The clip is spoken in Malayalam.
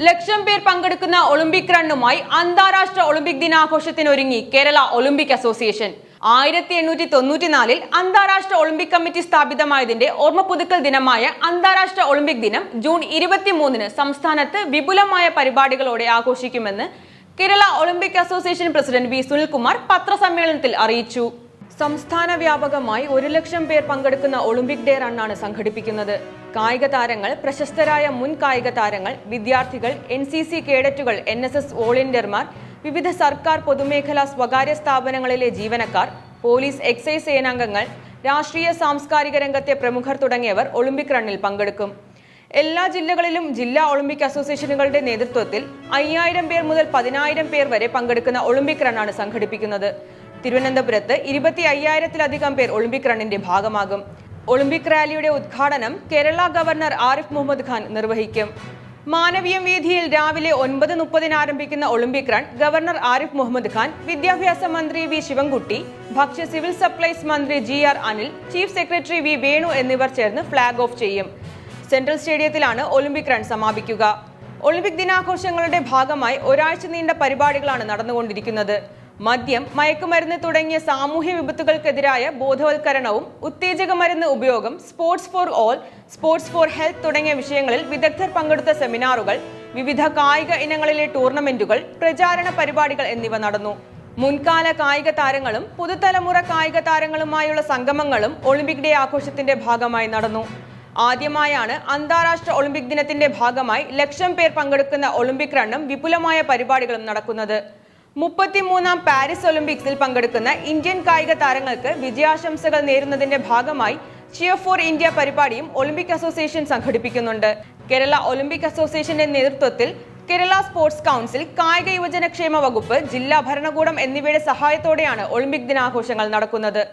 ലക്ഷം പേർ പങ്കെടുക്കുന്ന ഒളിമ്പിക് റണ്ണുമായി അന്താരാഷ്ട്ര ഒളിമ്പിക് ദിനാഘോഷത്തിനൊരുങ്ങി കേരള ഒളിമ്പിക് അസോസിയേഷൻ. 1894 അന്താരാഷ്ട്ര ഒളിമ്പിക് കമ്മിറ്റി സ്ഥാപിതമായതിന്റെ ഓർമ്മ പുതുക്കൽ ദിനമായ അന്താരാഷ്ട്ര ഒളിമ്പിക് ദിനം ജൂൺ 23 സംസ്ഥാനത്ത് വിപുലമായ പരിപാടികളോടെ ആഘോഷിക്കുമെന്ന് Kerala olympic association president V Sunilkumar പത്രസമ്മേളനത്തിൽ അറിയിച്ചു. സംസ്ഥാന വ്യാപകമായി 1 ലക്ഷം പേർ പങ്കെടുക്കുന്ന ഒളിമ്പിക് ഡേ റണ്ണാണ് സംഘടിപ്പിക്കുന്നത്. കായിക താരങ്ങൾ, പ്രശസ്തരായ മുൻ കായിക താരങ്ങൾ, വിദ്യാർത്ഥികൾ, NCC കേഡറ്റുകൾ, NSS വോളണ്ടിയർമാർ, വിവിധ സർക്കാർ, പൊതുമേഖലാ, സ്വകാര്യ സ്ഥാപനങ്ങളിലെ ജീവനക്കാർ, പോലീസ്, എക്സൈസ് സേനാംഗങ്ങൾ, രാഷ്ട്രീയ സാംസ്കാരിക രംഗത്തെ പ്രമുഖർ തുടങ്ങിയവർ ഒളിമ്പിക് റണ്ണിൽ പങ്കെടുക്കും. എല്ലാ ജില്ലകളിലും ജില്ലാ ഒളിമ്പിക് അസോസിയേഷനുകളുടെ നേതൃത്വത്തിൽ 5000 പേർ മുതൽ 10000 പേർ വരെ പങ്കെടുക്കുന്ന ഒളിമ്പിക് റണ്ണാണ് സംഘടിപ്പിക്കുന്നത്. തിരുവനന്തപുരത്ത് 25,000-ലധികം പേർ ഒളിമ്പിക് റണ്ണിന്റെ ഭാഗമാകും. ഒളിമ്പിക് റാലിയുടെ ഉദ്ഘാടനം കേരള ഗവർണർ ആരിഫ് മുഹമ്മദ് ഖാൻ നിർവഹിക്കും. മാനവീയം വേദിയിൽ രാവിലെ 9:30 ആരംഭിക്കുന്ന olympic run governor Arif Muhammad Khan, വിദ്യാഭ്യാസ മന്ത്രി വി ശിവൻകുട്ടി, ഭക്ഷ്യ സിവിൽ സപ്ലൈസ് മന്ത്രി GR Anil, chief secretary V Venu എന്നിവർ ചേർന്ന് ഫ്ളാഗ് ഓഫ് ചെയ്യും. സെൻട്രൽ സ്റ്റേഡിയത്തിലാണ് ഒളിമ്പിക് റൺ സമാപിക്കുക. ഒളിമ്പിക് ദിനാഘോഷങ്ങളുടെ ഭാഗമായി ഒരാഴ്ച നീണ്ട പരിപാടികളാണ് നടന്നുകൊണ്ടിരിക്കുന്നത്. മദ്യം, മയക്കുമരുന്ന് തുടങ്ങിയ സാമൂഹ്യ വിപത്തുകൾക്കെതിരായ ബോധവൽക്കരണവും, ഉത്തേജക മരുന്ന് ഉപയോഗം, sports for all, sports for health തുടങ്ങിയ വിഷയങ്ങളിൽ വിദഗ്ധർ പങ്കെടുത്ത സെമിനാറുകൾ, വിവിധ കായിക ഇനങ്ങളിലെ ടൂർണമെന്റുകൾ, പ്രചാരണ പരിപാടികൾ എന്നിവ നടന്നു. മുൻകാല കായിക താരങ്ങളും പുതുതലമുറ കായിക താരങ്ങളുമായുള്ള സംഗമങ്ങളും ഒളിമ്പിക് ഡേ ആഘോഷത്തിന്റെ ഭാഗമായി നടന്നു. ആദ്യമായാണ് അന്താരാഷ്ട്ര ഒളിമ്പിക് ദിനത്തിന്റെ ഭാഗമായി 1 ലക്ഷം പേർ പങ്കെടുക്കുന്ന ഒളിമ്പിക് റണ്ണും വിപുലമായ പരിപാടികളും നടക്കുന്നത്. 33ാം പാരീസ് ഒളിമ്പിക്സിൽ പങ്കെടുക്കുന്ന ഇന്ത്യൻ കായിക താരങ്ങൾക്ക് വിജയാശംസകൾ നേരുന്നതിന്റെ ഭാഗമായി ചിയർ ഫോർ ഇന്ത്യ പരിപാടിയും ഒളിമ്പിക് അസോസിയേഷൻ സംഘടിപ്പിക്കുന്നുണ്ട്. കേരള ഒളിമ്പിക് അസോസിയേഷന്റെ നേതൃത്വത്തിൽ കേരള സ്പോർട്സ് കൗൺസിൽ, കായിക യുവജനക്ഷേമ വകുപ്പ്, ജില്ലാ ഭരണകൂടം എന്നിവയുടെ സഹായത്തോടെയാണ് ഒളിമ്പിക് ദിനാഘോഷങ്ങൾ നടക്കുന്നത്.